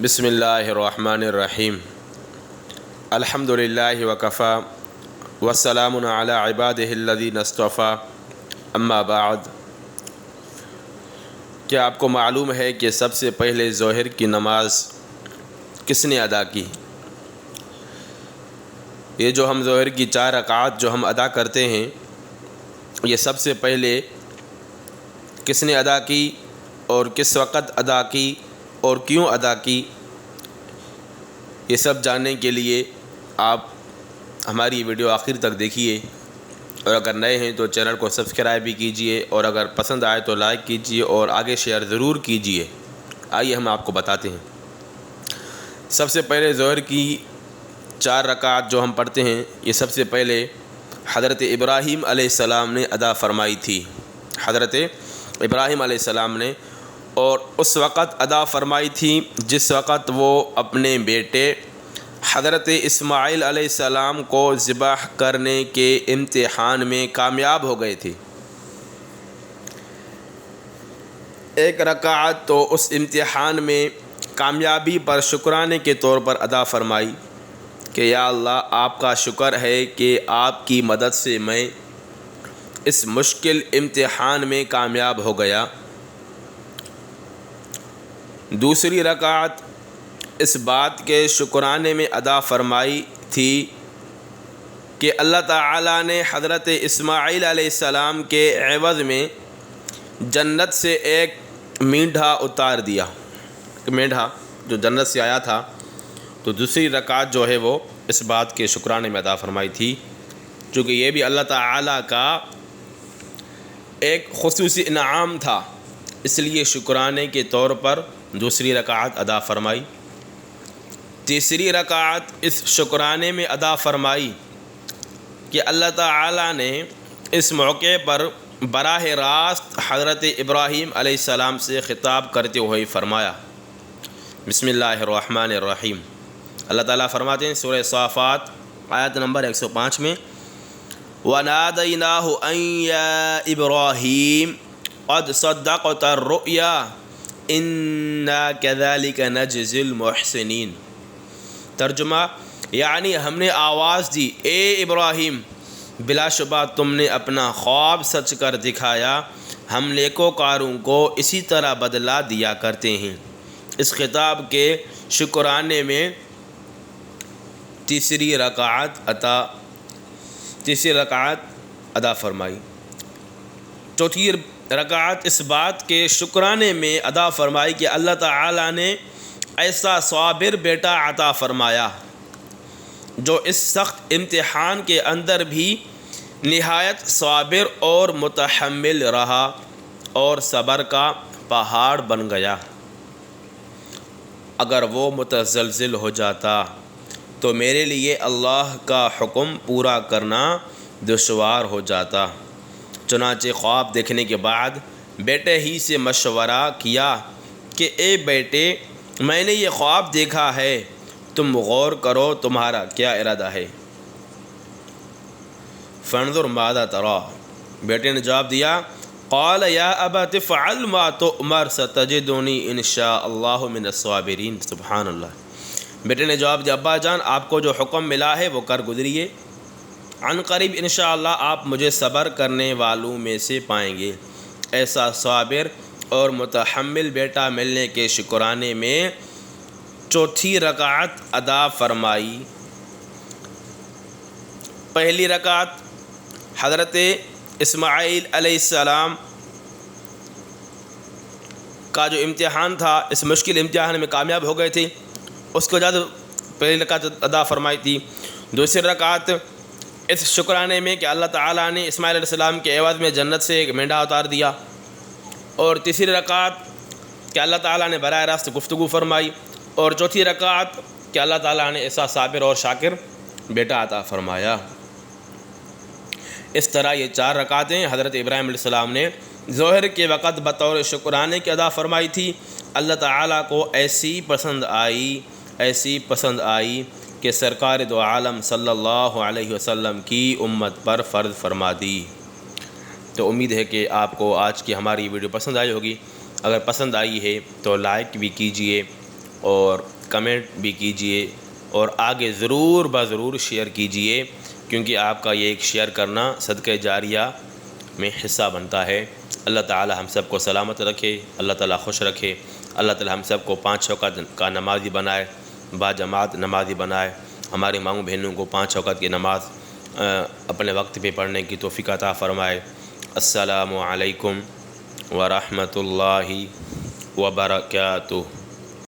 بسم اللہ الرحمن الرحیم الحمد للہ وکفا والسلام علی عبادہ الذین اصطفیٰ اما بعد۔ کیا آپ کو معلوم ہے کہ سب سے پہلے ظہر کی نماز کس نے ادا کی؟ یہ جو ہم ظہر کی 4 رکعات جو ہم ادا کرتے ہیں، یہ سب سے پہلے کس نے ادا کی اور کس وقت ادا کی اور کیوں ادا کی، یہ سب جاننے کے لیے آپ ہماری ویڈیو آخر تک دیکھیے، اور اگر نئے ہیں تو چینل کو سبسکرائب بھی کیجئے، اور اگر پسند آئے تو لائک کیجئے اور آگے شیئر ضرور کیجئے۔ آئیے ہم آپ کو بتاتے ہیں۔ سب سے پہلے ظہر کی 4 رکعات جو ہم پڑھتے ہیں، یہ سب سے پہلے حضرت ابراہیم علیہ السلام نے ادا فرمائی تھی۔ حضرت ابراہیم علیہ السلام نے، اور اس وقت ادا فرمائی تھی جس وقت وہ اپنے بیٹے حضرت اسماعیل علیہ السلام کو ذبح کرنے کے امتحان میں کامیاب ہو گئے تھے۔ ایک رکعت تو اس امتحان میں کامیابی پر شکرانے کے طور پر ادا فرمائی کہ یا اللہ، آپ کا شکر ہے کہ آپ کی مدد سے میں اس مشکل امتحان میں کامیاب ہو گیا۔ دوسری رکعت اس بات کے شکرانے میں ادا فرمائی تھی کہ اللہ تعالیٰ نے حضرت اسماعیل علیہ السلام کے عوض میں جنت سے ایک مینڈھا اتار دیا۔ مینڈھا جو جنت سے آیا تھا، تو دوسری رکعت جو ہے وہ اس بات کے شکرانے میں ادا فرمائی تھی، چونکہ یہ بھی اللہ تعالیٰ کا ایک خصوصی انعام تھا، اس لیے شکرانے کے طور پر دوسری رکعت ادا فرمائی۔ تیسری رکعت اس شکرانے میں ادا فرمائی کہ اللہ تعالیٰ نے اس موقع پر براہ راست حضرت ابراہیم علیہ السلام سے خطاب کرتے ہوئے فرمایا۔ بسم اللہ الرحمن الرحیم۔ اللہ تعالیٰ فرماتے ہیں سورہ صافات آیت نمبر 105 میں، وَنَادَيْنَاهُ أَن يَا إِبْرَاهِيمُ قَدْ صَدَّقْتَ الرُّؤْيَا إِنَّا كَذَلِكَ نَجْزِي الْمُحْسِنِينَ۔ ترجمہ، یعنی ہم نے آواز دی، اے ابراہیم، بلا شبہ تم نے اپنا خواب سچ کر دکھایا، ہم نیکوکاروں کو اسی طرح بدلہ دیا کرتے ہیں۔ اس خطاب کے شکرانے میں تیسری رکعت ادا فرمائی۔ چوتھی رکعت اس بات کے شکرانے میں ادا فرمائی کہ اللہ تعالیٰ نے ایسا صابر بیٹا عطا فرمایا جو اس سخت امتحان کے اندر بھی نہایت صابر اور متحمل رہا اور صبر کا پہاڑ بن گیا۔ اگر وہ متزلزل ہو جاتا تو میرے لیے اللہ کا حکم پورا کرنا دشوار ہو جاتا۔ چنانچہ خواب دیکھنے کے بعد بیٹے ہی سے مشورہ کیا کہ اے بیٹے، میں نے یہ خواب دیکھا ہے، تم غور کرو، تمہارا کیا ارادہ ہے؟ فانظر ماذا ترى۔ بیٹے نے جواب دیا، قال یا ابت افعل ما تؤمر ستجدنی ان شاء اللہ من الصابرین۔ سبحان اللہ۔ بیٹے نے جواب دیا، ابا جان، آپ کو جو حکم ملا ہے وہ کر گزریے، عن قریب انشاءاللہ آپ مجھے صبر کرنے والوں میں سے پائیں گے۔ ایسا صابر اور متحمل بیٹا ملنے کے شکرانے میں چوتھی رکعت ادا فرمائی۔ پہلی رکعت حضرت اسماعیل علیہ السلام کا جو امتحان تھا، اس مشکل امتحان میں کامیاب ہو گئے تھے، اس کو زیادہ پہلی رکعت ادا فرمائی تھی۔ دوسری رکعت اس شکرانے میں کہ اللہ تعالیٰ نے اسماعیل علیہ السلام کے عوض میں جنت سے ایک مینڈھا اتار دیا، اور تیسری رکعت کہ اللہ تعالیٰ نے براہ راست گفتگو فرمائی، اور چوتھی رکعت کہ اللہ تعالیٰ نے ایسا صابر اور شاکر بیٹا عطا فرمایا۔ اس طرح یہ 4 رکعتیں حضرت ابراہیم علیہ السلام نے ظہر کے وقت بطور شکرانے کے ادا فرمائی تھی۔ اللہ تعالیٰ کو ایسی پسند آئی کہ سرکار دو عالم صلی اللہ علیہ وسلم کی امت پر فرض فرما دی۔ تو امید ہے کہ آپ کو آج کی ہماری ویڈیو پسند آئی ہوگی۔ اگر پسند آئی ہے تو لائک بھی کیجئے اور کمنٹ بھی کیجئے اور آگے ضرور شیئر کیجئے، کیونکہ آپ کا یہ ایک شیئر کرنا صدقہ جاریہ میں حصہ بنتا ہے۔ اللہ تعالی ہم سب کو سلامت رکھے، اللہ تعالی خوش رکھے، اللہ تعالی ہم سب کو 5 وقت کا نمازی بنائے، باجماعت نمازی بنائے، ہماری ماؤں بہنوں کو 5 وقت کی نماز اپنے وقت پہ پڑھنے کی توفیق عطا فرمائے۔ السلام علیکم ورحمۃ اللہ وبرکاتہ۔